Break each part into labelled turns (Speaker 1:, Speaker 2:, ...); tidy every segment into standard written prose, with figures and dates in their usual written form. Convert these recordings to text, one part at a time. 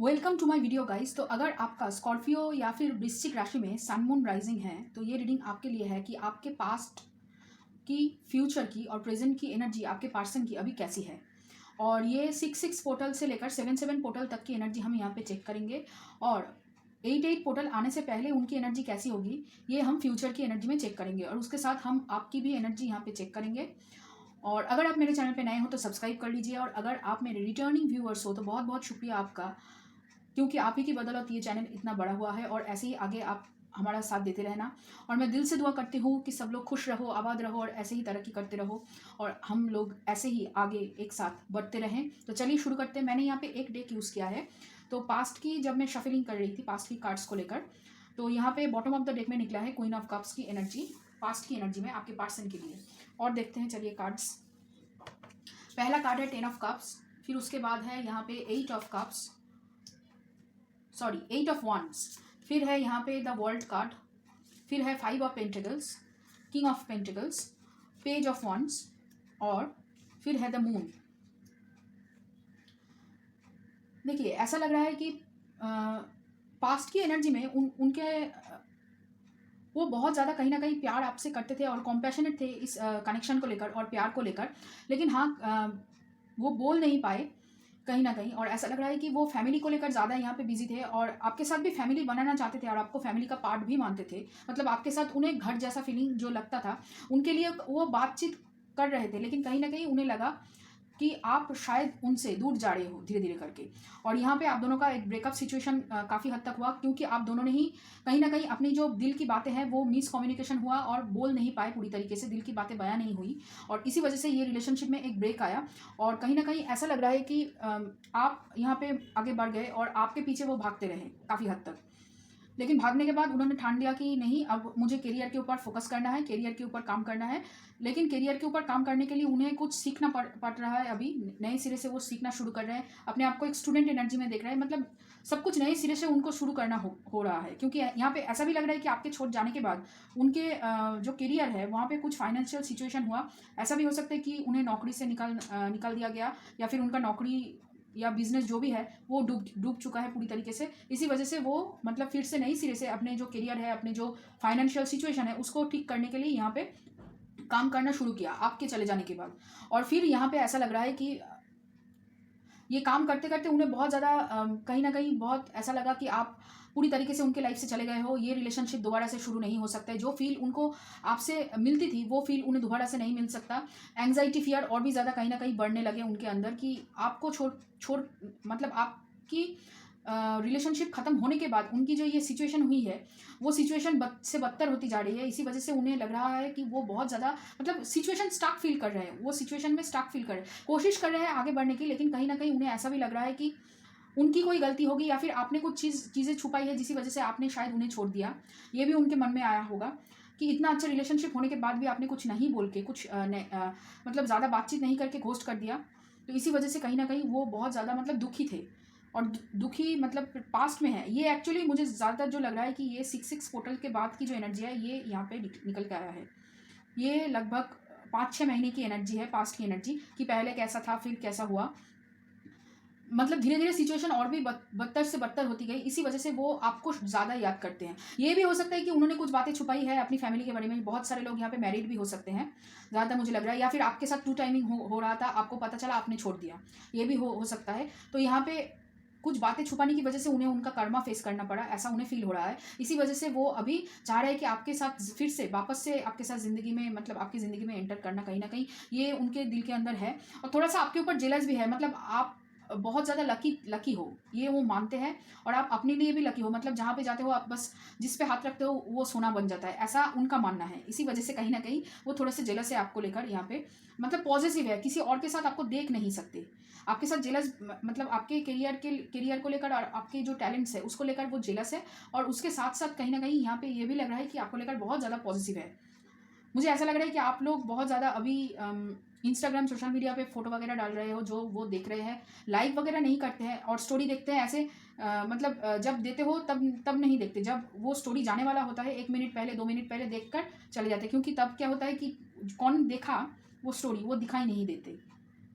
Speaker 1: Welcome to my video guys. तो अगर आपका स्कॉर्पियो या फिर वृश्चिक राशि में सन मून राइजिंग है तो ये रीडिंग आपके लिए है कि आपके पास्ट की, फ्यूचर की और प्रेजेंट की एनर्जी आपके पर्सन की अभी कैसी है। और ये 6 पोर्टल से लेकर 7 पोर्टल तक की एनर्जी हम यहाँ पे चेक करेंगे और 8 पोर्टल आने से पहले उनकी एनर्जी कैसी होगी ये हम फ्यूचर की एनर्जी में चेक करेंगे और उसके साथ हम आपकी भी एनर्जी यहाँ पे चेक करेंगे। और अगर आप मेरे चैनल पे नए हो तो सब्सक्राइब कर लीजिए और अगर आप मेरे रिटर्निंग व्यूअर्स हो तो बहुत बहुत शुक्रिया आपका, क्योंकि आप ही की बदौलत ये चैनल इतना बड़ा हुआ है और ऐसे ही आगे आप हमारा साथ देते रहना। और मैं दिल से दुआ करती हूँ कि सब लोग खुश रहो, आबाद रहो और ऐसे ही तरक्की करते रहो और हम लोग ऐसे ही आगे एक साथ बढ़ते रहें। तो चलिए शुरू करते हैं। मैंने यहाँ पे एक डेक यूज़ किया है। तो पास्ट की जब मैं शफलिंग कर रही थी पास्ट की कार्ड्स को लेकर, तो यहाँ पे बॉटम ऑफ द डेक में निकला है क्वीन ऑफ कप्स की एनर्जी, पास्ट की एनर्जी में आपके पर्सन के लिए। और देखते हैं चलिए कार्ड्स। पहला कार्ड है 10 ऑफ कप्स, फिर उसके बाद है यहाँ पे 8 ऑफ कप्स, 8 ऑफ wands, फिर है यहाँ पे द वर्ल्ड कार्ड, फिर है 5 of pentacles, king of pentacles, page of wands और फिर है द मून। देखिए ऐसा लग रहा है कि पास्ट की एनर्जी में उनके वो बहुत ज़्यादा कहीं ना कहीं प्यार आपसे करते थे और कॉम्पैशनेट थे इस कनेक्शन को लेकर और प्यार को लेकर, लेकिन हाँ वो बोल नहीं पाए कहीं ना कहीं। और ऐसा लग रहा है कि वो फैमिली को लेकर ज़्यादा यहाँ पे बिजी थे और आपके साथ भी फैमिली बनाना चाहते थे और आपको फैमिली का पार्ट भी मानते थे। मतलब आपके साथ उन्हें घर जैसा फीलिंग जो लगता था उनके लिए वो बातचीत कर रहे थे, लेकिन कहीं ना कहीं उन्हें लगा कि आप शायद उनसे दूर जा रहे हो धीरे धीरे करके। और यहाँ पे आप दोनों का एक ब्रेकअप सिचुएशन काफ़ी हद तक हुआ, क्योंकि आप दोनों ने ही कहीं ना कहीं अपनी जो दिल की बातें हैं वो मिस कम्युनिकेशन हुआ और बोल नहीं पाए पूरी तरीके से, दिल की बातें बयां नहीं हुई और इसी वजह से ये रिलेशनशिप में एक ब्रेक आया। और कहीं ना कहीं ऐसा लग रहा है कि आप यहाँ पे आगे बढ़ गए और आपके पीछे वो भागते रहे काफ़ी हद तक, लेकिन भागने के बाद उन्होंने ठान लिया कि नहीं, अब मुझे करियर के ऊपर फोकस करना है, करियर के ऊपर काम करना है। लेकिन करियर के ऊपर काम करने के लिए उन्हें कुछ सीखना पड़ रहा है। अभी नए सिरे से वो सीखना शुरू कर रहे हैं, अपने आप को एक स्टूडेंट एनर्जी में देख रहे हैं। मतलब सब कुछ नए सिरे से उनको शुरू करना हो रहा है, क्योंकि यहाँ पे ऐसा भी लग रहा है कि आपके छोड़ जाने के बाद उनके जो करियर है वहाँ पे कुछ फाइनेंशियल सिचुएशन हुआ। ऐसा भी हो सकता है कि उन्हें नौकरी से निकाल दिया गया या फिर उनका नौकरी या बिजनेस जो भी है वो डूब चुका है पूरी तरीके से। इसी वजह से वो मतलब फिर से नई सिरे से अपने जो करियर है, अपने जो फाइनेंशियल सिचुएशन है उसको ठीक करने के लिए यहाँ पे काम करना शुरू किया आपके चले जाने के बाद। और फिर यहाँ पे ऐसा लग रहा है कि ये काम करते करते उन्हें बहुत ज़्यादा कहीं ना कहीं बहुत ऐसा लगा कि आप पूरी तरीके से उनके लाइफ से चले गए हो। ये रिलेशनशिप दोबारा से शुरू नहीं हो सकता है। जो फील उनको आपसे मिलती थी वो फील उन्हें दोबारा से नहीं मिल सकता। एंग्जाइटी, फियर और भी ज़्यादा कहीं ना कहीं बढ़ने लगे उनके अंदर कि आपको छोड़ मतलब आपकी रिलेशनशिप ख़त्म होने के बाद उनकी जो ये सिचुएशन हुई है वो सिचुएशन से बदतर होती जा रही है। इसी वजह से उन्हें लग रहा है कि वो बहुत ज़्यादा मतलब सिचुएशन स्टक फील कर रहे हैं, वो सिचुएशन में स्टक फील कर रहे हैं, कोशिश कर रहे हैं आगे बढ़ने की, लेकिन कहीं ना कहीं उन्हें ऐसा भी लग रहा है कि उनकी कोई गलती होगी या फिर आपने कुछ चीज़ें छुपाई है जिसकी वजह से आपने शायद उन्हें छोड़ दिया। ये भी उनके मन में आया होगा कि इतना अच्छा रिलेशनशिप होने के बाद भी आपने कुछ नहीं बोल के, कुछ मतलब ज़्यादा बातचीत नहीं करके घोस्ट कर दिया। तो इसी वजह से कहीं ना कहीं वो बहुत ज़्यादा मतलब दुखी थे और दुखी मतलब पास्ट में है। ये एक्चुअली मुझे ज़्यादातर जो लग रहा है कि ये 6 पोर्टल के बाद की जो एनर्जी है ये यहाँ पे निकल के आया है। ये लगभग 5-6 महीने की एनर्जी है, पास्ट की एनर्जी, कि पहले कैसा था फिर कैसा हुआ। मतलब धीरे धीरे सिचुएशन और भी बदतर से बदतर होती गई। इसी वजह से वो आपको ज़्यादा याद करते हैं। ये भी हो सकता है कि उन्होंने कुछ बातें छुपाई है अपनी फैमिली के बारे में। बहुत सारे लोग यहाँ पे मैरिड भी हो सकते हैं ज़्यादातर मुझे लग रहा है, या फिर आपके साथ टू टाइमिंग हो रहा था, आपको पता चला आपने छोड़ दिया, ये भी हो सकता है। तो यहाँ पे कुछ बातें छुपाने की वजह से उन्हें उनका कर्मा फेस करना पड़ा, ऐसा उन्हें फील हो रहा है। इसी वजह से वो अभी चाह रहे हैं कि आपके साथ फिर से वापस से आपके साथ ज़िंदगी में, मतलब आपकी ज़िंदगी में एंटर करना कहीं ना कहीं ये उनके दिल के अंदर है। और थोड़ा सा आपके ऊपर जेलस भी है। मतलब आप बहुत ज़्यादा लकी हो, ये वो मानते हैं और आप अपने लिए भी लकी हो। मतलब जहाँ पे जाते हो आप बस जिस पे हाथ रखते हो वो सोना बन जाता है, ऐसा उनका मानना है। इसी वजह से कहीं ना कहीं वो थोड़े से जेलस है आपको लेकर। यहाँ पे मतलब पॉजिटिव है, किसी और के साथ आपको देख नहीं सकते, आपके साथ जेलस मतलब आपके करियर को लेकर और आपके जो टैलेंट्स है उसको लेकर वो जेलस है। और उसके साथ साथ कहीं ना कहीं यहाँ पे ये भी लग रहा है कि आपको लेकर बहुत ज़्यादा पॉजिटिव है। मुझे ऐसा लग रहा है कि आप लोग बहुत ज़्यादा अभी इंस्टाग्राम सोशल मीडिया पे फोटो वगैरह डाल रहे हो, जो वो देख रहे हैं, लाइक वगैरह नहीं करते हैं और स्टोरी देखते हैं ऐसे मतलब जब देते हो तब नहीं देखते, जब वो स्टोरी जाने वाला होता है 1 मिनट पहले 2 मिनट पहले देखकर चले जाते हैं, क्योंकि तब क्या होता है कि कौन देखा वो स्टोरी वो दिखाई नहीं देते।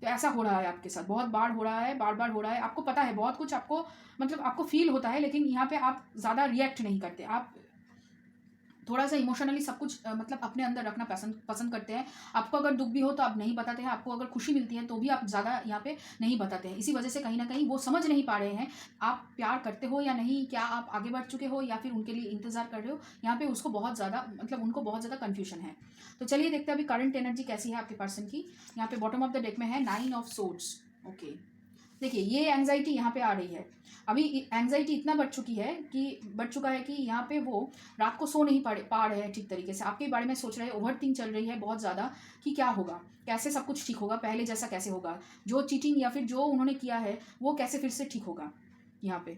Speaker 1: तो ऐसा हो रहा है आपके साथ, बहुत बार हो रहा है, बार बार हो रहा है। आपको पता है बहुत कुछ, आपको मतलब आपको फील होता है, लेकिन यहाँ पे आप ज़्यादा रिएक्ट नहीं करते। आप थोड़ा सा इमोशनली सब कुछ मतलब अपने अंदर रखना पसंद करते हैं। आपको अगर दुख भी हो तो आप नहीं बताते हैं, आपको अगर खुशी मिलती है तो भी आप ज़्यादा यहाँ पे नहीं बताते हैं। इसी वजह से कहीं ना कहीं वो समझ नहीं पा रहे हैं आप प्यार करते हो या नहीं, क्या आप आगे बढ़ चुके हो या फिर उनके लिए इंतजार कर रहे हो। यहाँ पे उसको बहुत ज़्यादा मतलब उनको बहुत ज़्यादा कन्फ्यूजन है। तो चलिए देखते हैं अभी करंट एनर्जी कैसी है आपके पर्सन की। यहाँ पे बॉटम ऑफ द डेक में है 9 ऑफ सोर्ड्स। ओके, देखिए ये एंजाइटी यहाँ पे आ रही है। अभी एंजाइटी इतना बढ़ चुका है कि यहाँ पे वो रात को सो नहीं पा रहे हैं ठीक तरीके से। आपके बारे में सोच रहे हैं, ओवरथिंक चल रही है बहुत ज़्यादा कि क्या होगा, कैसे सब कुछ ठीक होगा, पहले जैसा कैसे होगा, जो चीटिंग या फिर जो उन्होंने किया है वो कैसे फिर से ठीक होगा यहाँ पे।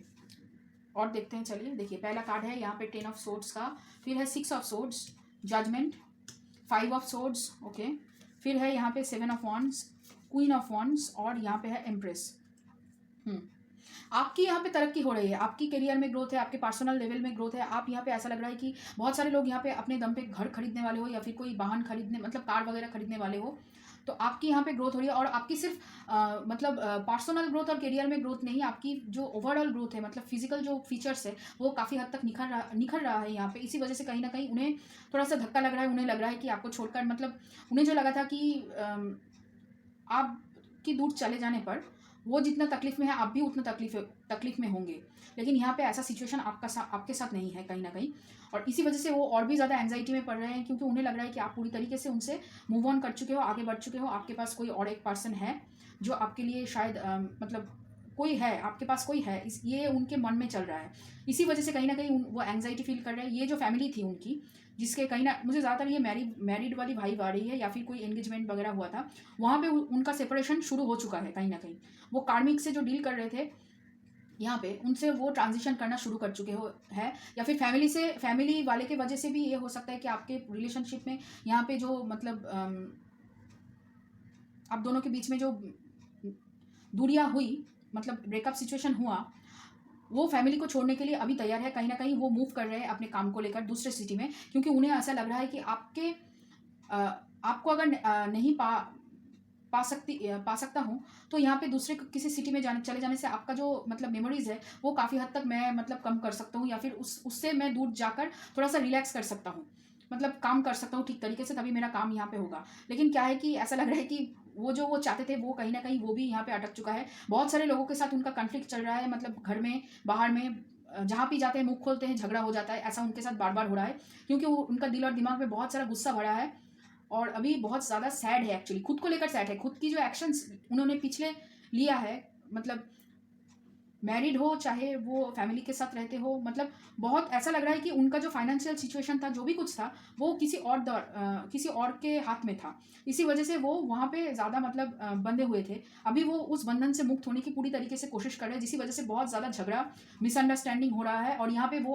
Speaker 1: और देखते हैं, चलिए देखिए पहला कार्ड है यहाँ पे 10 ऑफ सोर्ड्स का, फिर है 6 of swords, judgement, 5 of swords. Okay, फिर है यहाँ पे 7 of wands, queen of wands, और यहाँ पे है एम्प्रेस। आपकी यहाँ पे तरक्की हो रही है, आपकी करियर में ग्रोथ है, आपके पर्सनल लेवल में ग्रोथ है। आप यहाँ पे ऐसा लग रहा है कि बहुत सारे लोग यहाँ पे अपने दम पे घर खरीदने वाले हो या फिर कोई वाहन खरीदने मतलब कार वगैरह खरीदने वाले हो। तो आपकी यहाँ पे ग्रोथ हो रही है, और आपकी सिर्फ मतलब पर्सनल ग्रोथ और करियर में ग्रोथ नहीं, आपकी जो ओवरऑल ग्रोथ है मतलब फिजिकल जो फीचर्स है वो काफ़ी हद तक निखर रहा है यहाँ पे। इसी वजह से कहीं ना कहीं उन्हें थोड़ा सा धक्का लग रहा है। उन्हें लग रहा है कि आपको छोड़कर मतलब उन्हें जो लगा था कि आपकी दूर चले जाने पर वो जितना तकलीफ में है आप भी उतना तकलीफ में होंगे, लेकिन यहाँ पे ऐसा सिचुएशन आपके साथ नहीं है कहीं ना कहीं। और इसी वजह से वो और भी ज़्यादा एंजाइटी में पड़ रहे हैं, क्योंकि उन्हें लग रहा है कि आप पूरी तरीके से उनसे मूव ऑन कर चुके हो, आगे बढ़ चुके हो। आपके पास कोई और एक पर्सन है जो आपके लिए शायद मतलब कोई है, आपके पास कोई है, ये उनके मन में चल रहा है। इसी वजह से कहीं ना कहीं वो एंजाइटी फील कर रहे हैं। ये जो फैमिली थी उनकी, जिसके कहीं ना मुझे ज़्यादातर ये मैरिड वाली वाइब आ रही है, या फिर कोई एंगेजमेंट वगैरह हुआ था, वहाँ पे उनका सेपरेशन शुरू हो चुका है कहीं ना कहीं। वो कार्मिक से जो डील कर रहे थे यहाँ पे, उनसे वो ट्रांजिशन करना शुरू कर चुके हो है, या फिर फैमिली वाले के वजह से भी ये हो सकता है कि आपके रिलेशनशिप में यहाँ पे जो मतलब आप दोनों के बीच में जो दूरियां हुई, मतलब ब्रेकअप सिचुएशन हुआ, वो फैमिली को छोड़ने के लिए अभी तैयार है। कहीं ना कहीं वो मूव कर रहे हैं अपने काम को लेकर दूसरे सिटी में, क्योंकि उन्हें ऐसा लग रहा है कि आपको अगर नहीं पा सकता हूँ तो यहाँ पे दूसरे किसी सिटी में चले जाने से आपका जो मतलब मेमोरीज है वो काफ़ी हद तक मैं मतलब कम कर सकता हूँ, या फिर उससे मैं दूर जाकर थोड़ा सा रिलैक्स कर सकता हूँ, मतलब काम कर सकता हूँ ठीक तरीके से, तभी मेरा काम यहाँ पे होगा। लेकिन क्या है कि ऐसा लग रहा है कि वो चाहते थे वो कहीं ना कहीं वो भी यहाँ पे अटक चुका है। बहुत सारे लोगों के साथ उनका कॉन्फ्लिक्ट चल रहा है, मतलब घर में बाहर में जहाँ भी जाते हैं मुंह खोलते हैं झगड़ा हो जाता है। ऐसा उनके साथ बार बार हो रहा है, क्योंकि उनका दिल और दिमाग में बहुत सारा गुस्सा भरा है, और अभी बहुत ज़्यादा सैड है, एक्चुअली खुद को लेकर सैड है। खुद की जो एक्शंस उन्होंने पिछले लिया है, मतलब मैरिड हो चाहे वो फैमिली के साथ रहते हो, मतलब बहुत ऐसा लग रहा है कि उनका जो फाइनेंशियल सिचुएशन था, जो भी कुछ था, वो किसी और के हाथ में था। इसी वजह से वो वहाँ पे ज़्यादा मतलब बंधे हुए थे। अभी वो उस बंधन से मुक्त होने की पूरी तरीके से कोशिश कर रहे हैं, जिसकी वजह से बहुत ज़्यादा झगड़ा मिसअंडरस्टैंडिंग हो रहा है। और यहाँ पे वो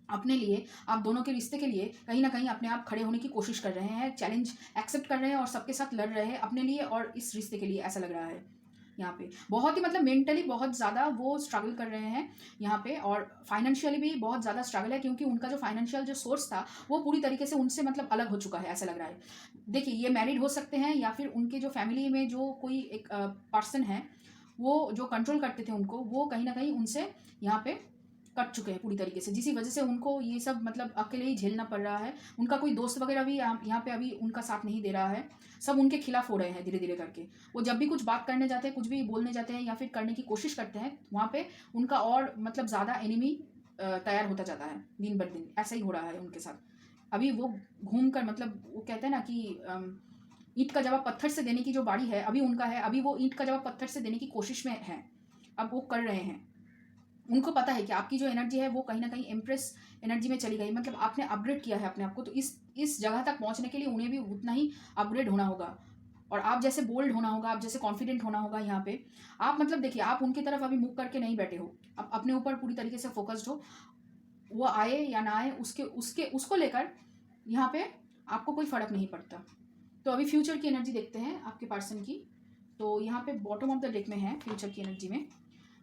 Speaker 1: अपने लिए, आप दोनों के रिश्ते के लिए कहीं ना कहीं अपने आप खड़े होने की कोशिश कर रहे हैं, चैलेंज एक्सेप्ट कर रहे हैं और सबके साथ लड़ रहे हैं अपने लिए और इस रिश्ते के लिए। ऐसा लग रहा है यहाँ पे बहुत ही मतलब मेंटली बहुत ज़्यादा वो स्ट्रगल कर रहे हैं यहाँ पे, और फाइनेंशियली भी बहुत ज़्यादा स्ट्रगल है, क्योंकि उनका जो फाइनेंशियल जो सोर्स था वो पूरी तरीके से उनसे मतलब अलग हो चुका है, ऐसा लग रहा है। देखिए ये मैरिड हो सकते हैं, या फिर उनके जो फैमिली में जो कोई एक पर्सन है वो जो कंट्रोल करते थे उनको, वो कहीं ना कहीं उनसे यहाँ पे कट चुके हैं पूरी तरीके से, जिसी वजह से उनको ये सब मतलब अकेले ही झेलना पड़ रहा है। उनका कोई दोस्त वगैरह भी यहाँ पे अभी उनका साथ नहीं दे रहा है, सब उनके खिलाफ हो रहे हैं धीरे धीरे करके। वो जब भी कुछ बात करने जाते हैं, कुछ भी बोलने जाते हैं या फिर करने की कोशिश करते हैं, वहाँ पे उनका और मतलब ज़्यादा एनिमी तैयार होता जाता है दिन ब दिन। ऐसा ही हो रहा है उनके साथ। अभी वो घूम कर मतलब वो कहते हैं ना कि ईंट का जवाब पत्थर से देने की जो बारी है अभी उनका है, अभी वो ईंट का जवाब पत्थर से देने की कोशिश में है, अब वो कर रहे हैं। उनको पता है कि आपकी जो एनर्जी है वो कहीं ना कहीं एम्प्रेस एनर्जी में चली गई, मतलब आपने अपग्रेड किया है अपने आप को, तो इस जगह तक पहुंचने के लिए उन्हें भी उतना ही अपग्रेड होना होगा, और आप जैसे बोल्ड होना होगा, आप जैसे कॉन्फिडेंट होना होगा यहाँ पे। आप मतलब देखिए आप उनकी तरफ अभी मुँह करके नहीं बैठे हो, आप अपने ऊपर पूरी तरीके से फोकस्ड हो। वो आए या ना आए उसको लेकर यहाँ पे आपको कोई फर्क नहीं पड़ता। तो अभी फ्यूचर की एनर्जी देखते हैं आपके पर्सन की। तो यहाँ पे बॉटम ऑफ द डेक में है फ्यूचर की एनर्जी में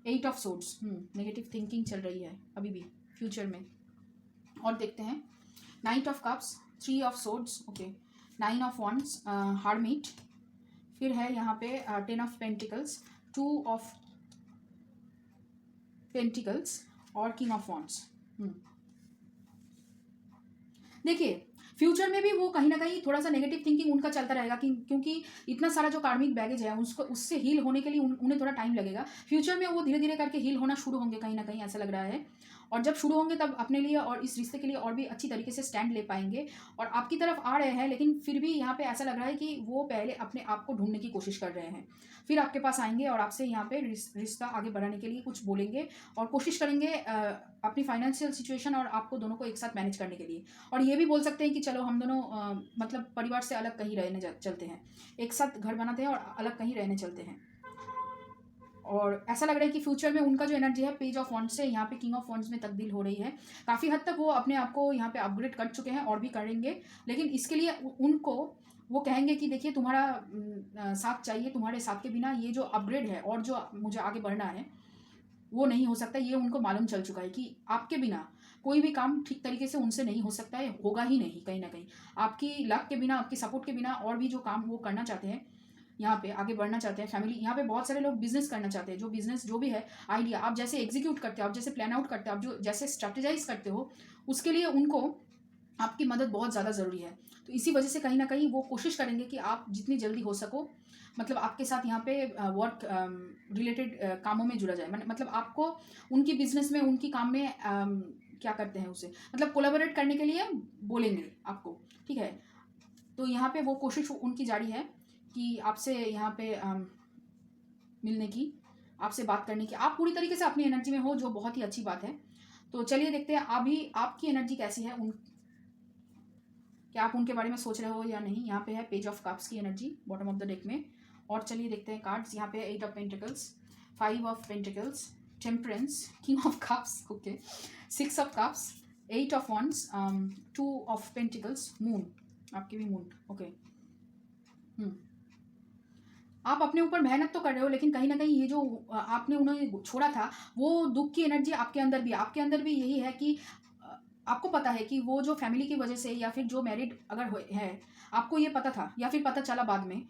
Speaker 1: 8 ऑफ सोर्ड्स। नेगेटिव थिंकिंग चल रही है अभी भी फ्यूचर में। और देखते हैं 9 of cups, 3 of swords, okay, 9 of wands, hermit, फिर है यहाँ पे 10 ऑफ पेंटिकल्स, 2 ऑफ पेंटिकल्स और किंग ऑफ वॉन्ड्स। देखिए फ्यूचर में भी वो कहीं ना कहीं थोड़ा सा नेगेटिव थिंकिंग उनका चलता रहेगा कि क्योंकि इतना सारा जो कार्मिक बैगेज है उसको उससे हील होने के लिए उन्हें थोड़ा टाइम लगेगा। फ्यूचर में वो धीरे धीरे करके हील होना शुरू होंगे, कहीं ना कहीं ऐसा लग रहा है। और जब शुरू होंगे तब अपने लिए और इस रिश्ते के लिए और भी अच्छी तरीके से स्टैंड ले पाएंगे और आपकी तरफ आ रहे हैं। लेकिन फिर भी यहाँ पे ऐसा लग रहा है कि वो पहले अपने आप को ढूंढने की कोशिश कर रहे हैं, फिर आपके पास आएंगे और आपसे यहाँ पे रिश्ता आगे बढ़ाने के लिए कुछ बोलेंगे और कोशिश करेंगे अपनी फाइनेंशियल सिचुएशन और आपको दोनों को एक साथ मैनेज करने के लिए। और ये भी बोल सकते हैं कि चलो हम दोनों मतलब परिवार से अलग कहीं रहने चलते हैं, एक साथ घर बनाते हैं और अलग कहीं रहने चलते हैं। और ऐसा लग रहा है कि फ्यूचर में उनका जो एनर्जी है पेज ऑफ वॉन्ड्स से यहाँ पे किंग ऑफ वॉन्ड्स में तब्दील हो रही है। काफ़ी हद तक वो अपने आप को यहाँ पे अपग्रेड कर चुके हैं और भी करेंगे, लेकिन इसके लिए उनको वो कहेंगे कि देखिए तुम्हारा साथ चाहिए, तुम्हारे साथ के बिना ये जो अपग्रेड है और जो मुझे आगे बढ़ना है वो नहीं हो सकता। ये उनको मालूम चल चुका है कि आपके बिना कोई भी काम ठीक तरीके से उनसे नहीं हो सकता है, होगा ही नहीं। कहीं ना कहीं आपकी लक के बिना, आपकी सपोर्ट के बिना और भी जो काम वो करना चाहते हैं, यहाँ पे आगे बढ़ना चाहते हैं फैमिली, यहाँ पे बहुत सारे लोग बिजनेस करना चाहते हैं। जो बिजनेस जो भी है आइडिया आप जैसे एग्जीक्यूट करते हो, आप जैसे प्लान आउट करते हो, आप जो जैसे स्ट्रेटेजाइज करते हो, उसके लिए उनको आपकी मदद बहुत ज़्यादा ज़रूरी है। तो इसी वजह से कहीं ना कहीं वो कोशिश करेंगे कि आप जितनी जल्दी हो सको मतलब आपके साथ यहाँ पे वर्क रिलेटेड कामों में जुड़ा जाए। मतलब आपको उनकी बिजनेस में, उनकी काम में क्या करते हैं उसे मतलब कोलैबोरेट करने के लिए बोलेंगे आपको, ठीक है। तो यहाँ पे वो कोशिश उनकी जारी है कि आपसे यहाँ पे मिलने की, आपसे बात करने की। आप पूरी तरीके से अपनी एनर्जी में हो, जो बहुत ही अच्छी बात है। तो चलिए देखते हैं अभी आपकी एनर्जी कैसी है, क्या आप उनके बारे में सोच रहे हो या नहीं। यहाँ पे है पेज ऑफ कप्स की energy bottom of the deck में। और चलिए देखते हैं कार्ड्स। यहाँ पे 8 of pentacles, 5 of pentacles, temperance, king of cups, okay, 6 of cups, 8 of wands, 2 of pentacles, moon, आपकी भी मून, ओके। आप अपने ऊपर मेहनत तो कर रहे हो, लेकिन कहीं ना कहीं ये जो आपने उन्हें छोड़ा था वो दुख की एनर्जी आपके अंदर भी यही है कि आपको पता है कि वो जो फैमिली की वजह से या फिर जो मैरिड अगर है, आपको ये पता था या फिर पता चला बाद में,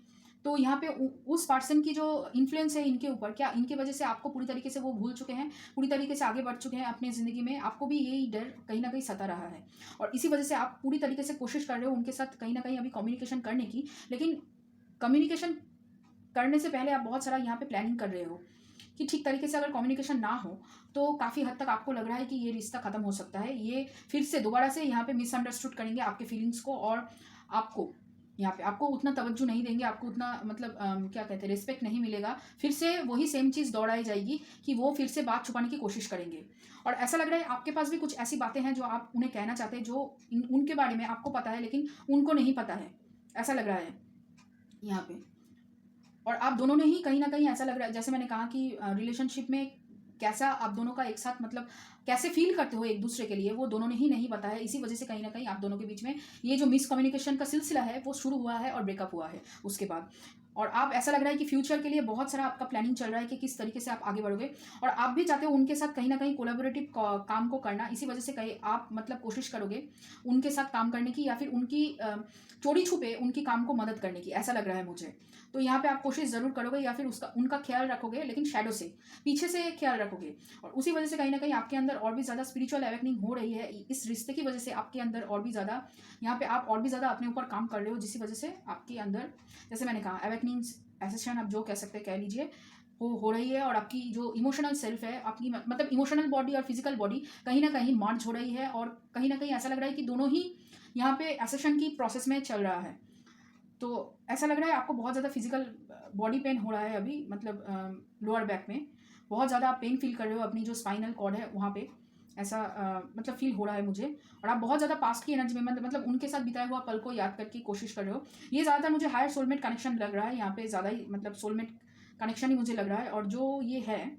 Speaker 1: तो यहाँ पे उस पर्सन की जो इन्फ्लुएंस है इनके ऊपर, क्या इनकी वजह से आपको पूरी तरीके से वो भूल चुके हैं, पूरी तरीके से आगे बढ़ चुके हैं अपनी ज़िंदगी में। आपको भी यही डर कहीं ना कहीं सता रहा है और इसी वजह से आप पूरी तरीके से कोशिश कर रहे हो उनके साथ कहीं ना कहीं अभी कम्युनिकेशन करने की। लेकिन कम्युनिकेशन करने से पहले आप बहुत सारा यहाँ पे प्लानिंग कर रहे हो कि ठीक तरीके से अगर कम्युनिकेशन ना हो तो काफ़ी हद तक आपको लग रहा है कि ये रिश्ता ख़त्म हो सकता है। ये फिर से दोबारा से यहाँ पे मिसअंडरस्टूड करेंगे आपके फीलिंग्स को और आपको यहाँ पे आपको उतना तवज्जो नहीं देंगे, आपको उतना मतलब क्या कहते हैं रिस्पेक्ट नहीं मिलेगा। फिर से वही सेम चीज़ दोहराई जाएगी कि वो फिर से बात छुपाने की कोशिश करेंगे। और ऐसा लग रहा है आपके पास भी कुछ ऐसी बातें हैं जो आप उन्हें कहना चाहते हैं, जो उनके बारे में आपको पता है लेकिन उनको नहीं पता है, ऐसा लग रहा है यहाँ पे। और आप दोनों ने ही कहीं ना कहीं ऐसा लग रहा है, जैसे मैंने कहा कि रिलेशनशिप में कैसा आप दोनों का एक साथ मतलब कैसे फील करते हो एक दूसरे के लिए, वो दोनों ने ही नहीं पता है। इसी वजह से कहीं ना कहीं आप दोनों के बीच में ये जो मिसकम्युनिकेशन का सिलसिला है वो शुरू हुआ है और ब्रेकअप हुआ है उसके बाद। और आप ऐसा लग रहा है कि फ्यूचर के लिए बहुत सारा आपका प्लानिंग चल रहा है कि किस तरीके से आप आगे बढ़ोगे और आप भी चाहते हो उनके साथ कहीं ना कहीं कोलैबोरेटिव काम को करना। इसी वजह से कहीं आप मतलब कोशिश करोगे उनके साथ काम करने की या फिर उनकी चोरी छुपे उनकी काम को मदद करने की, ऐसा लग रहा है मुझे। तो यहाँ पे आप कोशिश ज़रूर करोगे या फिर उनका ख्याल रखोगे, लेकिन शैडो से, पीछे से ख्याल रखोगे। और उसी वजह से कहीं ना कहीं आपके अंदर और भी ज़्यादा स्पिरिचुअल अवेकनिंग हो रही है। इस रिश्ते की वजह से आपके अंदर और भी ज़्यादा यहाँ पे आप और भी ज़्यादा अपने ऊपर काम कर रहे हो, जिसकी वजह से आपके अंदर जैसे मैंने कहा अवेकनिंग एसेशन आप जो कह सकते हैं कह लीजिए हो रही है। और आपकी जो इमोशनल सेल्फ है, आपकी मतलब इमोशनल बॉडी और फिजिकल बॉडी कहीं ना कहीं मर्ज हो रही है। और कहीं ना कहीं ऐसा लग रहा है कि दोनों ही यहाँ पे एसेशन की प्रोसेस में चल रहा है। तो ऐसा लग रहा है आपको बहुत ज़्यादा फिजिकल बॉडी पेन हो रहा है अभी, मतलब लोअर बैक में बहुत ज़्यादा आप पेन फील कर रहे हो, अपनी जो स्पाइनल कॉर्ड है वहाँ पे ऐसा मतलब फील हो रहा है मुझे। और आप बहुत ज़्यादा पास्ट की एनर्जी में मतलब उनके साथ बिताया हुआ पल को याद करके कोशिश कर रहे हो। ये ज़्यादातर मुझे हायर सोलमेट कनेक्शन लग रहा है यहाँ पे, ज़्यादा ही मतलब सोलमेट कनेक्शन ही मुझे लग रहा है। और जो ये है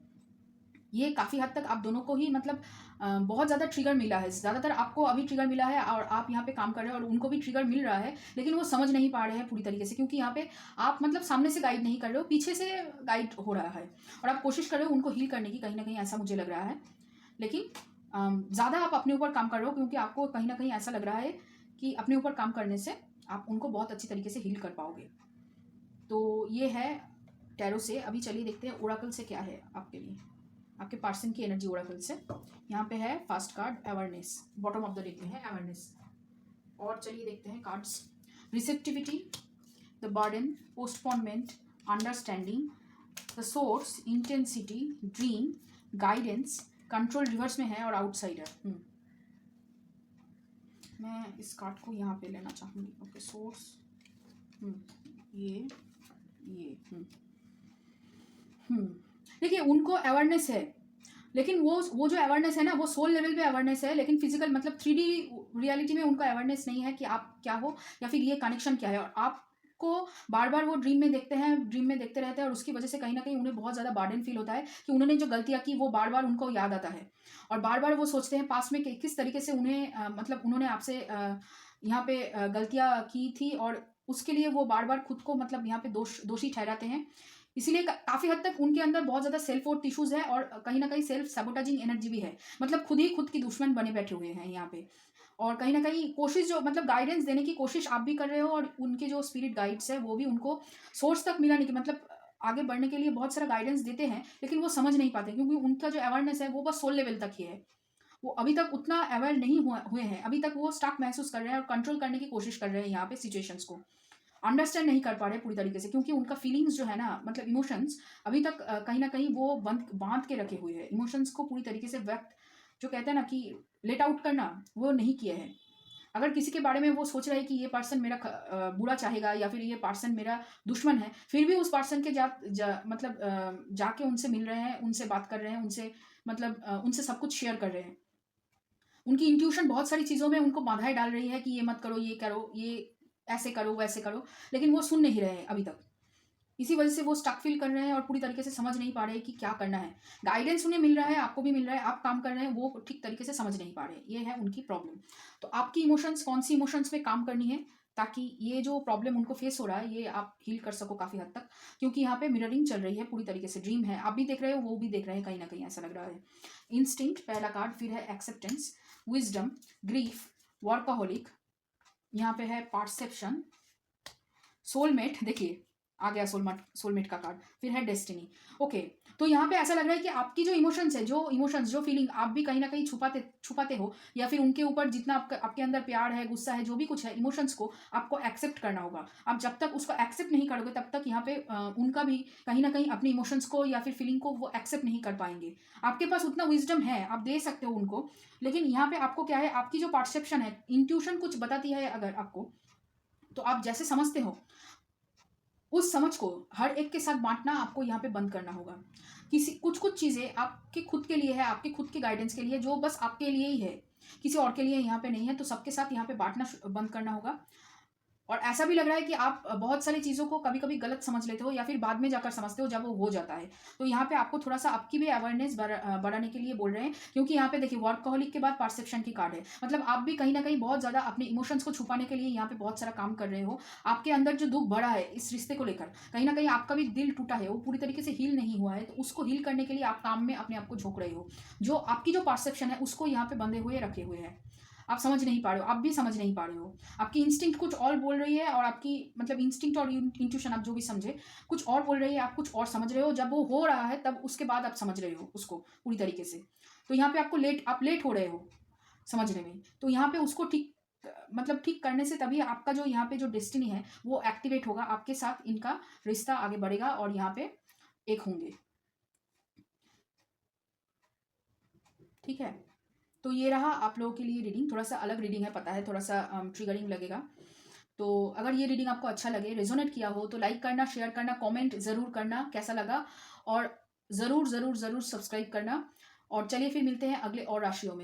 Speaker 1: ये काफ़ी हद तक आप दोनों को ही मतलब बहुत ज़्यादा ट्रिगर मिला है। ज़्यादातर आपको अभी ट्रिगर मिला है और आप यहाँ पे काम कर रहे हो और उनको भी ट्रिगर मिल रहा है, लेकिन वो समझ नहीं पा रहे हैं पूरी तरीके से, क्योंकि यहाँ पे आप मतलब सामने से गाइड नहीं कर रहे हो, पीछे से गाइड हो रहा है। और आप कोशिश कर रहे हो उनको हील करने की, कहीं ना कहीं ऐसा मुझे लग रहा है। लेकिन ज़्यादा आप अपने ऊपर काम कर रहे हो, क्योंकि आपको कहीं ना कहीं ऐसा लग रहा है कि अपने ऊपर काम करने से आप उनको बहुत अच्छी तरीके से हील कर पाओगे। तो ये है टैरो से। अभी चलिए देखते हैं ओरेकल से क्या है आपके लिए, आपके पर्सन की एनर्जी ओरेकल से। यहाँ पे है first card awareness, bottom of the deck में है अवेयरनेस। और चलिए देखते हैं cards. Receptivity, the burden, postponement, understanding, the source, intensity, dream, guidance, control reverse में है और आउटसाइडर। मैं इस कार्ड को यहाँ पे लेना चाहूँगी। ओके सोर्स, ये देखिए उनको अवेयरनेस है, लेकिन वो जो अवेयरनेस है ना वो सोल लेवल पे अवेयरनेस है, लेकिन फिजिकल मतलब 3D रियलिटी में उनका अवेयरनेस नहीं है कि आप क्या हो या फिर ये कनेक्शन क्या है। और आपको बार बार वो ड्रीम में देखते हैं, ड्रीम में देखते रहते हैं, और उसकी वजह से कहीं ना कहीं उन्हें बहुत ज़्यादा बर्डन फील होता है कि उन्होंने जो गलतियाँ की वो बार बार उनको याद आता है। और बार बार वो सोचते हैं पास में किस तरीके से उन्हें मतलब उन्होंने आपसे यहाँ पे गलतियाँ की थी, और उसके लिए वो बार बार खुद को मतलब यहाँ पे दोषी ठहराते हैं। इसीलिए काफ़ी हद तक उनके अंदर बहुत ज़्यादा सेल्फ वर्थ इश्यूज है, और कहीं ना कहीं सेल्फ सैबोटेजिंग एनर्जी भी है। मतलब खुद ही खुद की दुश्मन बने बैठे हुए हैं यहाँ पे। और कहीं ना कहीं कोशिश जो मतलब गाइडेंस देने की कोशिश आप भी कर रहे हो, और उनके जो स्पिरिट गाइड्स है वो भी उनको सोर्स तक मिला नहीं कि मतलब आगे बढ़ने के लिए बहुत सारा गाइडेंस देते हैं, लेकिन वो समझ नहीं पाते क्योंकि उनका जो अवेयरनेस है वो बस सोल लेवल तक ही है। वो अभी तक उतना अवेयर नहीं हुए हैं, अभी तक वो स्टक महसूस कर रहे हैं और कंट्रोल करने की कोशिश कर रहे हैं यहाँ पे सिचुएशंस को, अंडरस्टैंड नहीं कर पा रहे पूरी तरीके से, क्योंकि उनका फीलिंग्स जो है ना मतलब इमोशंस अभी तक कहीं ना कहीं वो बांध के रखे हुए हैं। इमोशंस को पूरी तरीके से व्यक्त, जो कहते हैं ना कि लेट आउट करना, वो नहीं किए हैं। अगर किसी के बारे में वो सोच रहे हैं कि ये पर्सन मेरा बुरा चाहेगा या फिर ये पर्सन मेरा दुश्मन है, फिर भी उस पर्सन के जाके उनसे मिल रहे हैं, उनसे बात कर रहे हैं, उनसे मतलब उनसे सब कुछ शेयर कर रहे हैं। उनकी इंट्यूशन बहुत सारी चीज़ों में उनको बाधाएं डाल रही है कि ये मत करो, ये करो, ये ऐसे करो, वैसे करो, लेकिन वो सुन नहीं रहे हैं अभी तक। इसी वजह से वो स्टक फील कर रहे हैं और पूरी तरीके से समझ नहीं पा रहे कि क्या करना है। गाइडेंस उन्हें मिल रहा है, आपको भी मिल रहा है, आप काम कर रहे हैं, वो ठीक तरीके से समझ नहीं पा रहे, ये है उनकी प्रॉब्लम। तो आपकी इमोशंस कौन सी इमोशंस पे काम करनी है ताकि ये जो प्रॉब्लम उनको फेस हो रहा है ये आप हील कर सको काफ़ी हद तक, क्योंकि यहाँ पे मिररिंग चल रही है पूरी तरीके से। ड्रीम है, आप भी देख रहे हो, वो भी देख रहे हैं, कहीं ना कहीं ऐसा लग रहा है। इंस्टिंक्ट पहला कार्ड, फिर है एक्सेप्टेंस, विजडम, ग्रीफ, वर्कaholic, यहाँ पे है परसेप्शन, सोलमेट, देखिए आ गया सोलमेट का कार्ड, फिर है डेस्टिनी। ओके, तो यहाँ पे ऐसा लग रहा है कि आपकी जो इमोशंस है, जो फीलिंग आप भी कहीं ना कहीं छुपाते हो, या फिर उनके ऊपर जितना आपके अंदर प्यार है, गुस्सा है, जो भी कुछ है, इमोशंस को आपको एक्सेप्ट करना होगा। आप जब तक उसको एक्सेप्ट नहीं करोगे तब तक यहाँ पे उनका भी कहीं ना कहीं अपने इमोशंस को या फिर फीलिंग को वो एक्सेप्ट नहीं कर पाएंगे। आपके पास उतना विजडम है, आप दे सकते हो उनको, लेकिन यहाँ पे आपको क्या है, आपकी जो परसेप्शन है, इंट्यूशन कुछ बताती है अगर आपको, तो आप जैसे समझते हो उस समझ को हर एक के साथ बांटना आपको यहाँ पे बंद करना होगा। कुछ चीज़ें आपके खुद के लिए है, आपके खुद के गाइडेंस के लिए, जो बस आपके लिए ही है, किसी और के लिए यहाँ पे नहीं है, तो सबके साथ यहाँ पे बांटना बंद करना होगा। और ऐसा भी लग रहा है कि आप बहुत सारी चीज़ों को कभी कभी गलत समझ लेते हो या फिर बाद में जाकर समझते हो जब वो हो जाता है। तो यहाँ पे आपको थोड़ा सा आपकी भी अवेयरनेस बढ़ाने के लिए बोल रहे हैं, क्योंकि यहाँ पे देखिए वर्कaholic के बाद परसेप्शन की कार्ड है। मतलब आप भी कहीं ना कहीं बहुत ज़्यादा अपने इमोशंस को छुपाने के लिए यहाँ पे बहुत सारा काम कर रहे हो। आपके अंदर जो दुख बढ़ा है इस रिश्ते को लेकर, कहीं ना कहीं आपका भी दिल टूटा है, वो पूरी तरीके से हील नहीं हुआ है, तो उसको हील करने के लिए आप काम में अपने आप को झोंक रहे हो। जो आपकी जो परसेप्शन है उसको यहाँ पे बंधे हुए रखे हुए हैं, आप समझ नहीं पा रहे हो, आप भी समझ नहीं पा रहे हो। आपकी इंस्टिंक्ट कुछ और बोल रही है, और आपकी मतलब इंस्टिंक्ट और इंट्यूशन आप जो भी समझे कुछ और बोल रही है, आप कुछ और समझ रहे हो। जब वो हो रहा है तब उसके बाद आप समझ रहे हो उसको पूरी तरीके से। तो यहाँ पे आपको लेट हो रहे हो समझने में। तो यहाँ पे उसको ठीक करने से तभी आपका जो यहाँ पे जो डेस्टिनी है वो एक्टिवेट होगा, आपके साथ इनका रिश्ता आगे बढ़ेगा और यहाँ पे एक होंगे। ठीक है, तो ये रहा आप लोगों के लिए रीडिंग। थोड़ा सा अलग रीडिंग है, पता है, थोड़ा सा ट्रिगरिंग लगेगा। तो अगर ये रीडिंग आपको अच्छा लगे, रेजोनेट किया हो, तो लाइक करना, शेयर करना, कमेंट ज़रूर करना कैसा लगा, और ज़रूर ज़रूर ज़रूर सब्सक्राइब करना। और चलिए फिर मिलते हैं अगले और राशियों में।